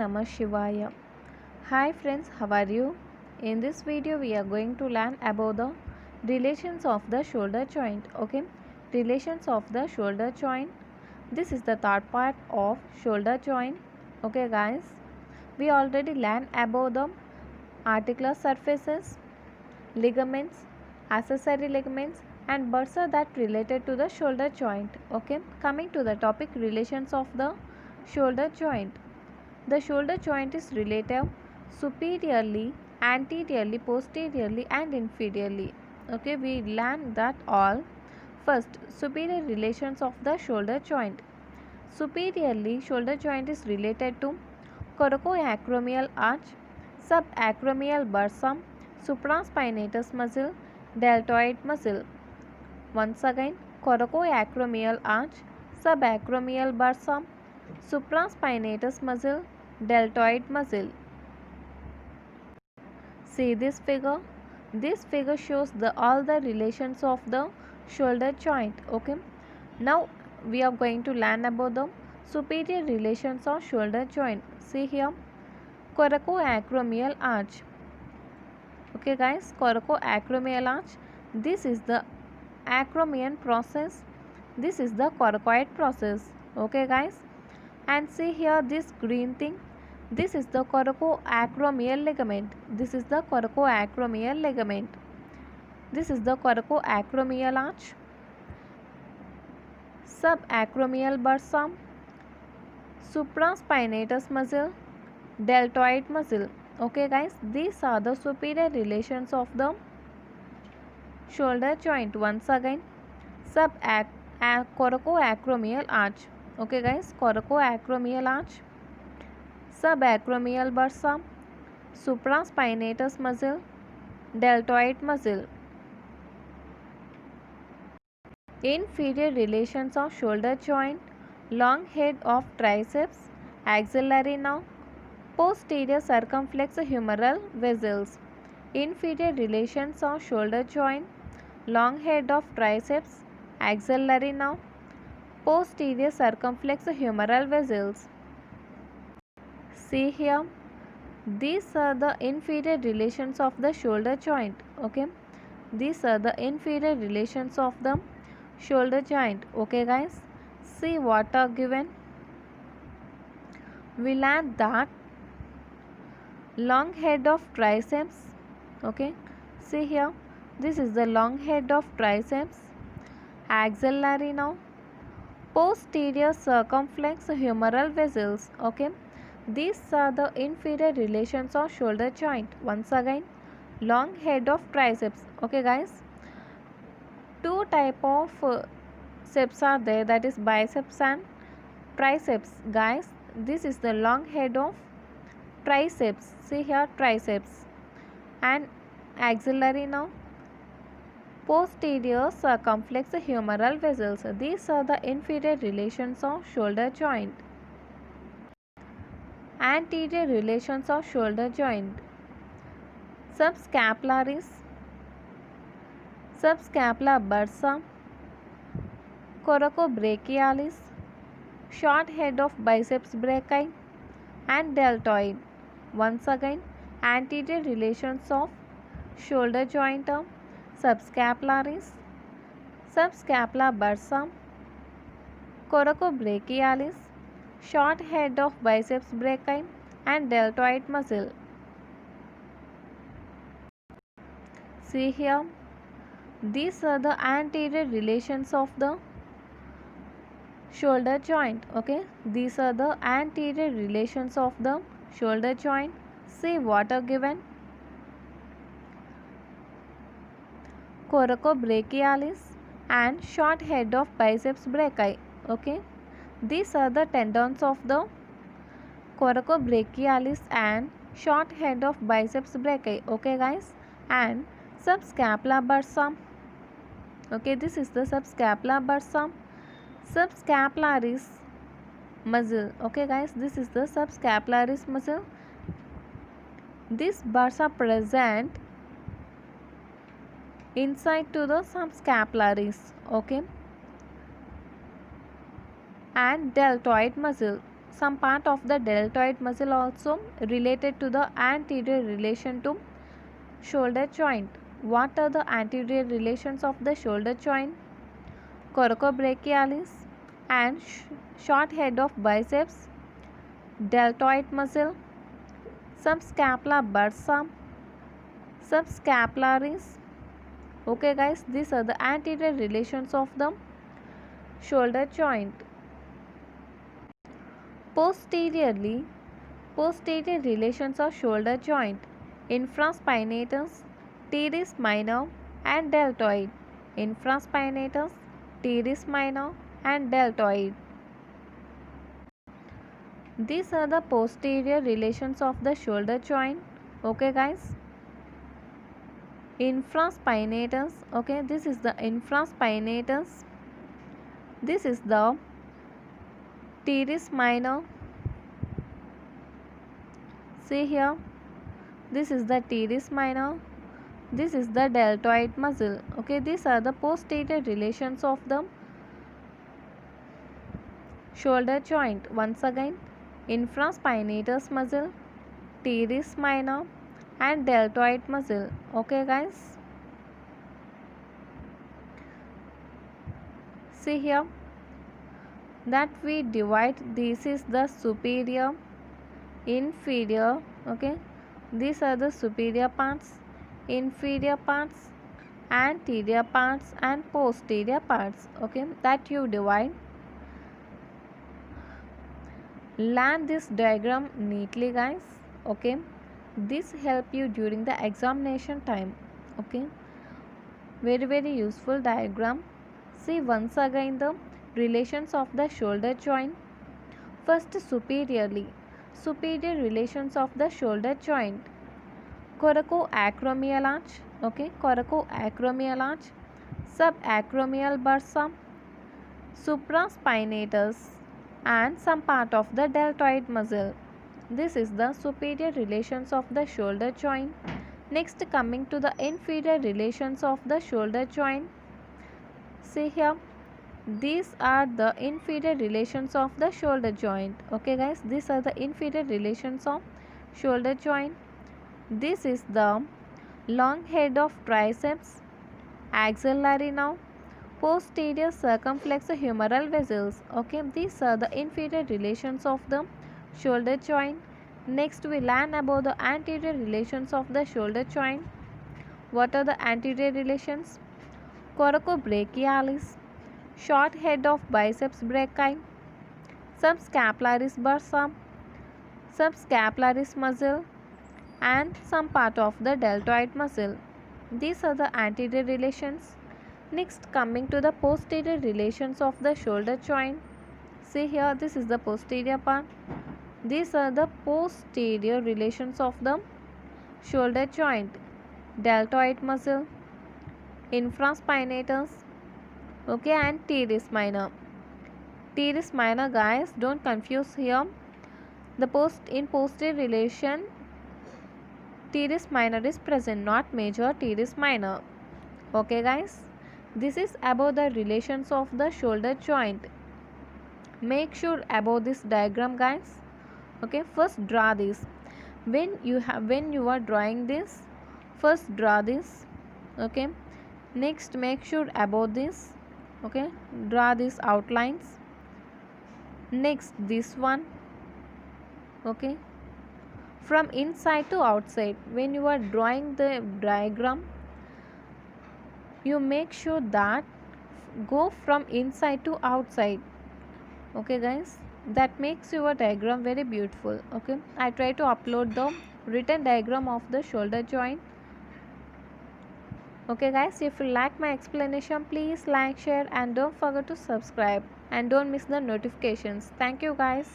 Namah Shivaya. Hi friends, how are you? In this video we are going to learn about the relations of the shoulder joint. Okay, relations of the shoulder joint. This is the third part of shoulder joint. Okay guys, we already learned about the articular surfaces, ligaments, accessory ligaments and bursa that related to the shoulder joint. Okay, coming to the topic, relations of the shoulder joint. The shoulder joint is relative superiorly, anteriorly, posteriorly and inferiorly. Okay, we learn that all. First, superior relations of the shoulder joint. Superiorly, shoulder joint is related to coracoacromial arch, subacromial bursa, supraspinatus muscle, deltoid muscle. Once again, coracoacromial arch, subacromial bursa, supraspinatus muscle, deltoid muscle. See this figure. This figure shows all the relations of the shoulder joint. Okay. Now we are going to learn about the superior relations of shoulder joint. See here, coracoacromial arch. Okay guys, coracoacromial arch. This is the acromion process. This is the coracoid process. Okay guys, and see here this green thing. This is the coracoacromial ligament. This is the coracoacromial ligament. This is the coracoacromial arch, subacromial bursa, supraspinatus muscle, deltoid muscle. Okay guys, these are the superior relations of the shoulder joint. Once again, coracoacromial arch. Okay guys, coracoacromial arch, subacromial bursa, supraspinatus muscle, deltoid muscle. Inferior relations of shoulder joint, long head of triceps, axillary nerve, posterior circumflex humeral vessels. Inferior relations of shoulder joint, long head of triceps, axillary nerve, posterior circumflex humeral vessels. See here, these are the inferior relations of the shoulder joint. Okay, these are the inferior relations of the shoulder joint. Okay guys, see what are given. We learned that long head of triceps. Okay, see here, this is the long head of triceps, axillary nerve, posterior circumflex humeral vessels. Okay, these are the inferior relations of shoulder joint. Once again, long head of triceps. Okay guys, two type of ceps are there, that is biceps and triceps. Guys, this is the long head of triceps. See here, triceps and axillary nerve, posterior circumflex humeral vessels. These are the inferior relations of shoulder joint. Anterior relations of shoulder joint. Subscapularis, subscapular bursa, coracobrachialis, short head of biceps brachii and deltoid. Once again, anterior relations of shoulder joint are subscapularis, subscapular bursa, coracobrachialis, short head of biceps brachii and deltoid muscle. See here, these are the anterior relations of the shoulder joint. Okay, these are the anterior relations of the shoulder joint. See what are given. Coracobrachialis and short head of biceps brachii. Okay, these are the tendons of the coracobrachialis and short head of biceps brachii. Okay guys, and subscapular bursa. Okay, this is the subscapular bursa, subscapularis muscle. Okay guys, this is the subscapularis muscle. This bursa present inside to the subscapularis. Okay, and deltoid muscle. some part of the deltoid muscle also related to the anterior relation to shoulder joint. What are the anterior relations of the shoulder joint? Coracobrachialis and short head of biceps, deltoid muscle, subscapula bursa, subscapularis. Okay guys, these are the anterior relations of the shoulder joint. Posteriorly, posterior relations of shoulder joint, infraspinatus, teres minor and deltoid. Infraspinatus, teres minor and deltoid. These are the posterior relations of the shoulder joint. Okay guys. Infraspinatus. Okay, this is the infraspinatus. This is the teres minor. See here. This is the teres minor. This is the deltoid muscle. Okay, these are the posterior relations of the shoulder joint. Once again, infraspinatus muscle, teres minor and deltoid muscle. Okay guys, see here that we divide. This is the superior, inferior. Okay, these are the superior parts, inferior parts, anterior parts and posterior parts. Okay, that you divide. Learn this diagram neatly guys. Okay, this help you during the examination time. Okay, very useful diagram. See once again the relations of the shoulder joint. First, superiorly, superior relations of the shoulder joint. Coracoacromial arch. Okay, coracoacromial arch, subacromial bursa, supraspinatus and some part of the deltoid muscle. This is the superior relations of the shoulder joint. Next, coming to the inferior relations of the shoulder joint. See here, these are the inferior relations of the shoulder joint. Okay guys, these are the inferior relations of shoulder joint. This is the long head of triceps, axillary nerve, posterior circumflex humeral vessels. Okay, these are the inferior relations of the shoulder joint. Next, we learn about the anterior relations of the shoulder joint. What are the anterior relations? Coracobrachialis, short head of biceps brachii, subscapularis bursa, subscapularis muscle and some part of the deltoid muscle. These are the anterior relations. Next, coming to the posterior relations of the shoulder joint. See here, this is the posterior part. These are the posterior relations of the shoulder joint. Deltoid muscle, infraspinatus, okay, and teres minor. Teres minor guys, don't confuse here. The posterior relation, teres minor is present, not major teres minor. Okay guys, this is about the relations of the shoulder joint. Make sure about this diagram guys. Okay, first draw this. When you are drawing this, first draw this. Okay, next make sure about this. Okay, draw these outlines. Next this one. Okay, from inside to outside, when you are drawing the diagram, you make sure that go from inside to outside. Okay guys, that makes your diagram very beautiful. Okay, I try to upload the written diagram of the shoulder joint. Okay guys, if you like my explanation, please like, share and don't forget to subscribe and don't miss the notifications. Thank you guys.